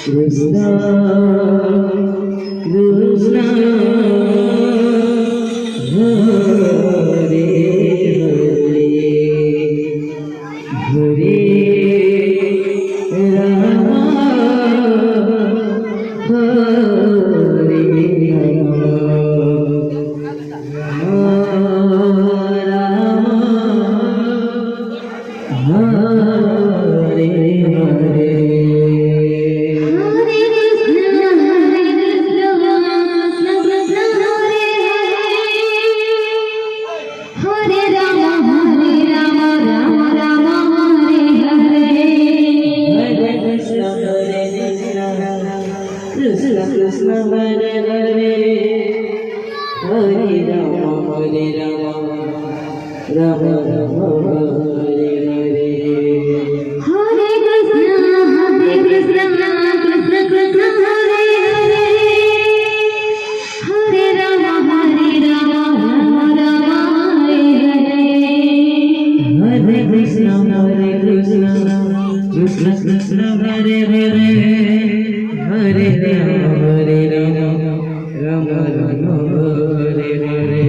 Krishna Krishna Hare Hare Rama Hare Krishna Krishna Hare Hare Hare Rama Rama Rama Hare Hare Hare Krishna Krishna Krishna Hare Hare Hare Rama Rama Rama Hare Hare Hare Krishna Krishna Krishna Hare Hare Hare Rama Rama Rama Hare Hare